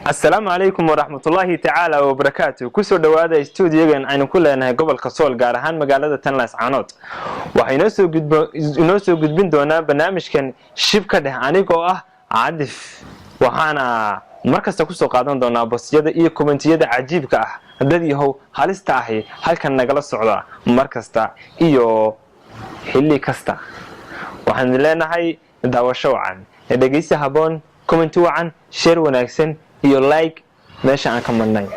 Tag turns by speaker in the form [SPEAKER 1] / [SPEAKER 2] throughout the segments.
[SPEAKER 1] السلام عليكم ورحمة الله تعالى وبركاته كسر دوادا استوديوغان aynu ku leenahay gobolka Sool gaar ahaan magaalada Tanlaas Caanood waxayna soo gudbin doonaa barnaamijkan shibka dheh anigoo ah Cadif waxaana markasta ku soo qaadan doonaa boosiyada iyo komentiyada cajiibka ah dad yahow halista ah halkan nagala socda markasta iyo xilli kasta waxaan leenahay daawasho wacan dhageysi haboon commenti wacan share wanaagsan iyo like meesha aan ka marnay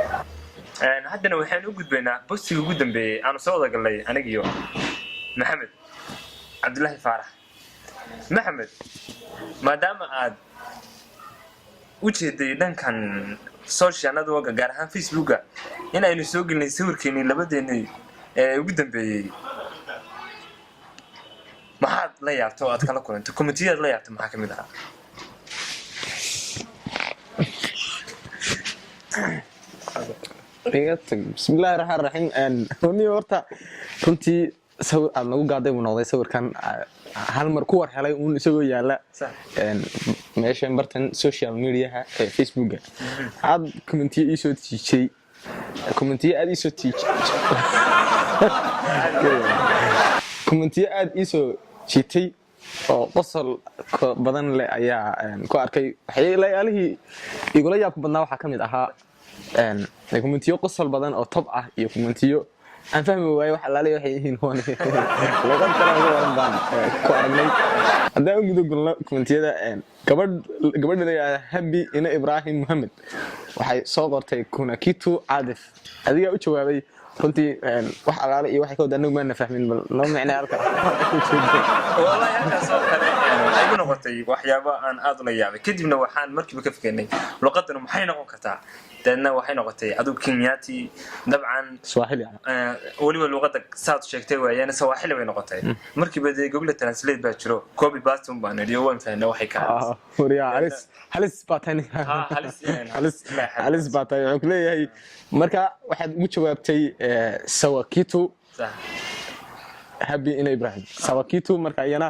[SPEAKER 1] haddana waxaan u gudbaynaa boostiga ugu dambeeyay aan soo wada galay aniga iyo Maxamed Cabdullaahi Faarax Maxamed maadaama aad u jeeday dhankan social network gaar ahaan Facebook in aynu soo gelinay sawirkeeni labadeena ee ugu dambeeyay maxaad la yaabto aad kala kulantay commentiyada la yaabto maxaa kamid ah
[SPEAKER 2] بسم الله الرحمن الرحيم وني horta runtii sawir aan lagu gaaday uu noqday sawirkan hal mar ku war helay uu isagoo yaala meeshan bartan social media ee Facebook aad commentiye ii soo tiijay commentiye aad ii soo tiijay commentiye aad ii soo jiitay oo qosol badan leh ayaa ku arkay waxyaalihii igula yaab badnaa waxa kamid ahaa commentiyo qosol badan oo top ah iyo commentiyo aan fahmi waayay wax alaale waxay yihiin hoon laga taran baan ku aragnay haddii uu gudo gulno commentiyada gabadha Habi ina Ibrahim Muhammad waxay soo qortay kuna kitu Cadif adiga u jawaabay runtii wax alaale iyo waxay ka wadaan ma fahmin loo macnaa halka
[SPEAKER 1] wallahi halka soo kale ay ku noqotay waxyaabo aan aad la yaabay kadibna waxaan markiiba ka fikiray luqadana maxay noqon kartaa dadna waxay noqotay adu Kenyati dabcan
[SPEAKER 2] Swahili
[SPEAKER 1] waliba luqada saad sheegtay waayana Swahili way noqotay markiiba Google Translate baa jiro copy paste baan iyo waan fahnay waxay ka
[SPEAKER 2] wariya halis batani halis batani wuxuu leeyahay marka waxaad ugu jawaabtay Sawakitu Habi ina Ibrahim Sawakitu marka ayana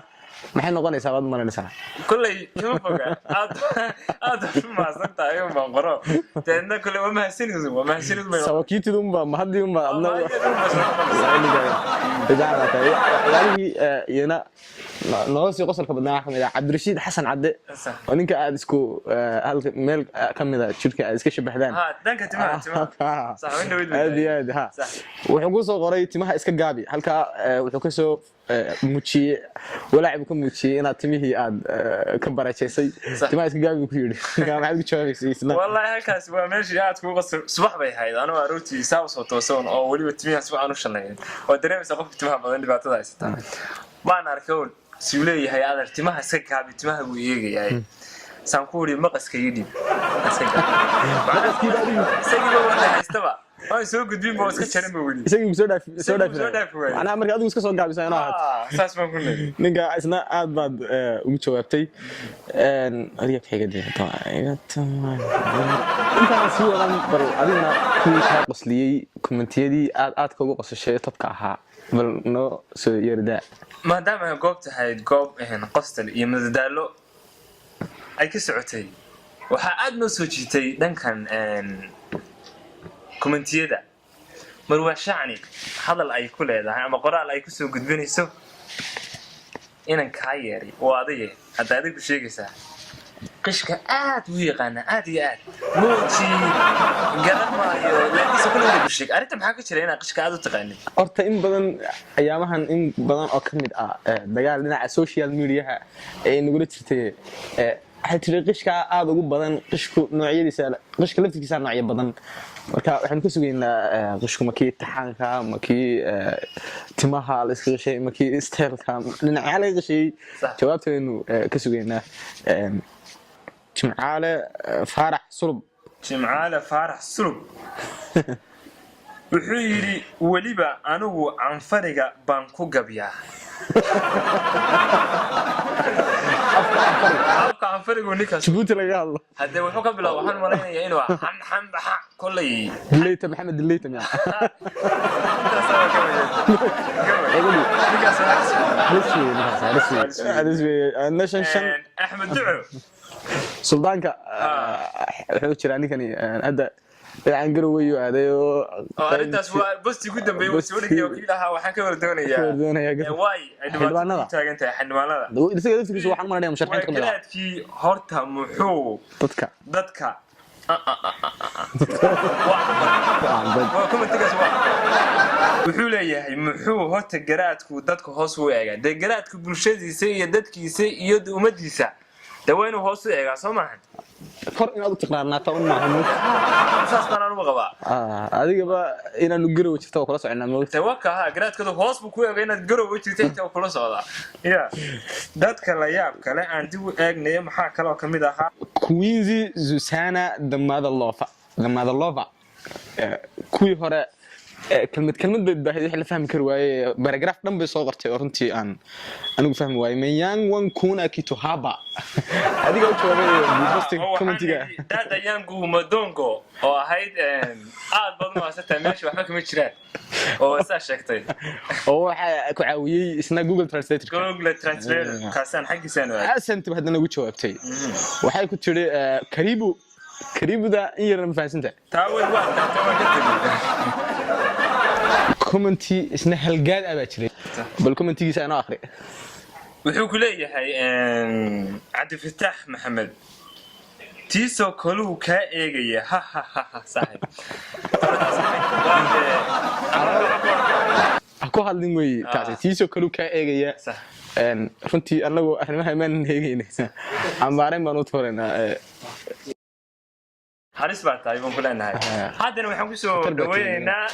[SPEAKER 2] maxay noqonaysaa wad maranaysaa
[SPEAKER 1] kulay kama foga aad ma santahay ma qoro teena kulay ma mahsinidu
[SPEAKER 2] Sawakitu ma hadii ma adna yana noosii qosolka badnaa kamid ah Cabdirashiid Xasan Cadde oo ninka aad isku halka meel kamid ah jirka aad iska shabaxdaan
[SPEAKER 1] danka timaha saxawina
[SPEAKER 2] aad wuxuu ku soo qoray timaha iska gaabi halka wuxuu ka soo muujiyay walaacib ku muujiyay inaad timihii aad ka barajeysay timaha iska gaabi ku yiri maxaad ku jawaabaysaa
[SPEAKER 1] wallahi halkaas waa meeshii aad ku qasr subax bay hayd anigu aroortii saa soo toosan oo waliba timaha subax aanu shanayn oo dareemaysa qofka timaha badan dhibaatada haysta baan arkay si uu leeyahay aad timaha iska gaabi timaha uu eegayay saan ku wari maqaska yidhi iska gaabi isaga wada haystaba ay soo gudbin boo iska jarin buu wali
[SPEAKER 2] isaga soo dhaaf ana markii adigu iska soo gaabisay ana
[SPEAKER 1] saas baan ku leeyahay
[SPEAKER 2] ninka isna aad baad ugu jawaabtay ariga xigadii inta si wadan bal adina ku qosliyay commentiyadii aad ka ugu qosashay topka ahaa bal no soo yarda
[SPEAKER 1] maadaama goobta hayd goob qostal iyo madadaalo ay ka socotay waxa aad noo soo jiitay dhankan commentiyada marwa shacni hadal ay ku leedahay ama qoraal ay ku soo gudbinayso inaan ka yeeray oo adiga hadda adigu sheegaysaa qishka aad u yaqaan aad iyo aad muuji garamayo laakiin kullu bishig arinta maxaa ka jira inaan qishka aad u taqaanin
[SPEAKER 2] horta in badan ayaamahan in badan oo kamid ah dagaal dhinaca social media ee nagu jirtay waxay tiri qishka aad ugu badan qishku noocyadiisa qishka laftigiisa noocyo badan marka waxaan ku sugeynaa qishku makii taxanka makii timaha la iska qishay makii styleka dhinaca la qishay jawaabteenu ka sugeynaa Jimcaale Faarax Sulub wuxuu yiri waliba anigu anfariga baan ku gabyaa afka anfarigu ninka Djibouti laga hadlo
[SPEAKER 1] hadda wuxuu ka bilaabay waxaan malaynayaa inuu han كلي
[SPEAKER 2] دليت محمد دليت يا
[SPEAKER 1] احمد دعو
[SPEAKER 2] سلطانك wuxuu jiraa ninkani hadda aan garoweeyo aadayo
[SPEAKER 1] arintaas waa bosti ugu dambeeyay soo dhigay oo kiilaha waxaan ka wardoonayaa way xildhibaanada taagan tahay xildhibaanada
[SPEAKER 2] isaga dadkiisu waxaan maranayaa musharaxiinta kamid ah
[SPEAKER 1] garaadkii horta muxuu dadka wuxuu leeyahay muxuu horta garaadku dadka hoos u eegaa de garaadku bulshadiisa iyo dadkiisa iyo ummadiisa dawaynu hoos u eegaa soo maahan
[SPEAKER 2] kor inaad u tiqraarnaato un maahan
[SPEAKER 1] saas baan anu qabaa
[SPEAKER 2] adigaba inaanu garow jirto oo kula soconaa moogta
[SPEAKER 1] waka garaadkooda hoos buu ku eegay inaad garow jirto inta kula socdaa ya dadka la yaab kale aan dib u eegnay maxaa kale oo kamid ahaa
[SPEAKER 2] Queenzy Susana Damadalova kuwii hore kelmad baahid wixii la fahmi kar waaye paragraph dhan bay soo qortay oo runtii aan anigu fahmi waayay Manyang wan kuna kituhaba adiga u jawaabay commentiga
[SPEAKER 1] dada yangu madongo oo ahayd aad badan oo asata meesha waxba kama jiraan oo saa sheegtay
[SPEAKER 2] oo waxa ku caawiyay isna Google Translator
[SPEAKER 1] kaasan xaqiisan
[SPEAKER 2] asant hadana ugu jawaabtay waxay ku tiri karibuda in yar ma fahansanta
[SPEAKER 1] taaway waa ka tagay
[SPEAKER 2] commenti isna halgaad aba jiray bal commentigiisa aan akhri
[SPEAKER 1] wuxuu ku leeyahay Cabdi Fataax Maxamed tiiso kaluu ka eegaya ha saaxib
[SPEAKER 2] ku hadlin way taasi tiiso kaluu ka eegaya runtii anagu arrimaha ma eegaynaysa ambaareen baan u tooreynaa
[SPEAKER 1] haris baa tahay baan ku leenahay haddana waxaan ku soo dhaweynaynaa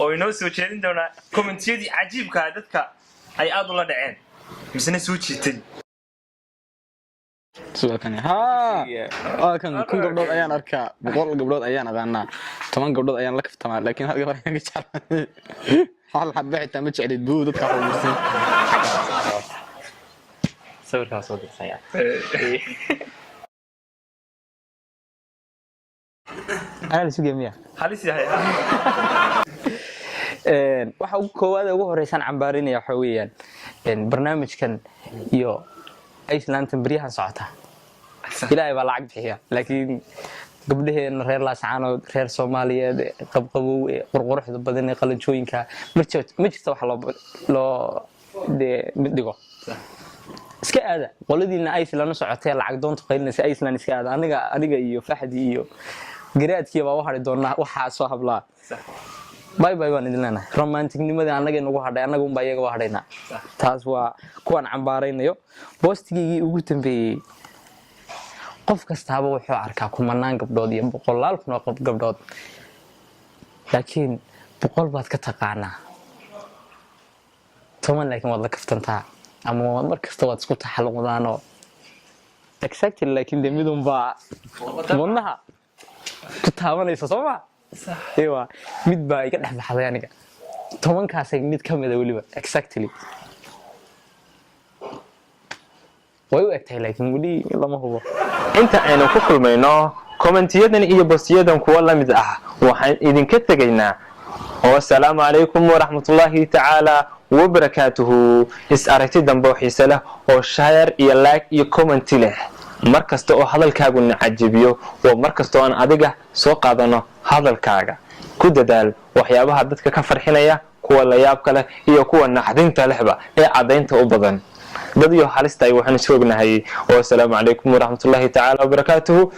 [SPEAKER 1] oo inoo soo jeedin doona commentiyadii cajiibka dadka ay aad ula dhaceen misna soo jiitay
[SPEAKER 2] su'aalkan kan kun gabdhood ayaan arkaa 100 gabdhood ayaan aqaanaa 10 gabdhood ayaan la kaftamaa laakiin hal gabar ayaan jecel hal xabba xitaa ma jeclid buu dadka xooguursan
[SPEAKER 1] sawirkaas oo dadaya
[SPEAKER 3] أنا سوق مياه.
[SPEAKER 1] حاليسي هاي.
[SPEAKER 3] waxa ugu koowaad ugu horeysan cambaarinayaa waxa weeyaan barnaamijkan iyo Iceland bariyahan socota ilaahay baa lacag bixiya laakiin gabdhaheena reer Laascaanood reer Soomaaliyeed qabqabow qurquruxda badan ee qalanjooyinka ma jirto wax loo dhigo iska aada qoladiina Iceland socotay lacag doonta qaylinaysa Iceland iska aada aniga iyo Fahdi iyo garaadkii baa waxa doonaa waxa soo hablaa باي باي بان idin romantic nimada anaga inagu hadhay anaga un baa iyaga hadhayna taas waa kuwan cambaaraynayo postigii ugu dambeeyay qof kastaaba wuxuu arkaa kumanaan gabdhood iyo boqolaal kun oo gabdhood laakiin boqol baad ka taqaanaa toban laakiin wad la kaftantaa ama mar kasta waad isku taxalluqdaano exactly laakiin midun baa wadnaha ku taabanaysa Soomaa ايوه mid baa iga dhex baxday aniga 10 kaas ay mid kamid ah waliba exactly way u egtay laakiin wali lama hubo
[SPEAKER 1] inta aynu ku kulmayno commentiyadan iyo bostiyadan kuwa la mid ah waxaan idinka tagaynaa والسلام عليكم ورحمة الله تعالى وبركاته aragti dambe oo xiiso leh oo share iyo like iyo comment leh markasta oo hadalkaagu nacajibiyo oo markasta oo aan adiga soo qaadano hadalkaaga ku dadaal waxyaabaha dadka ka farxinaya kuwa la yaab kale iyo kuwa naxdinta lehba ee cadeynta u badan dad iyo halista ay waxaan soo ognahay والسلام عليكم ورحمة الله تعالى وبركاته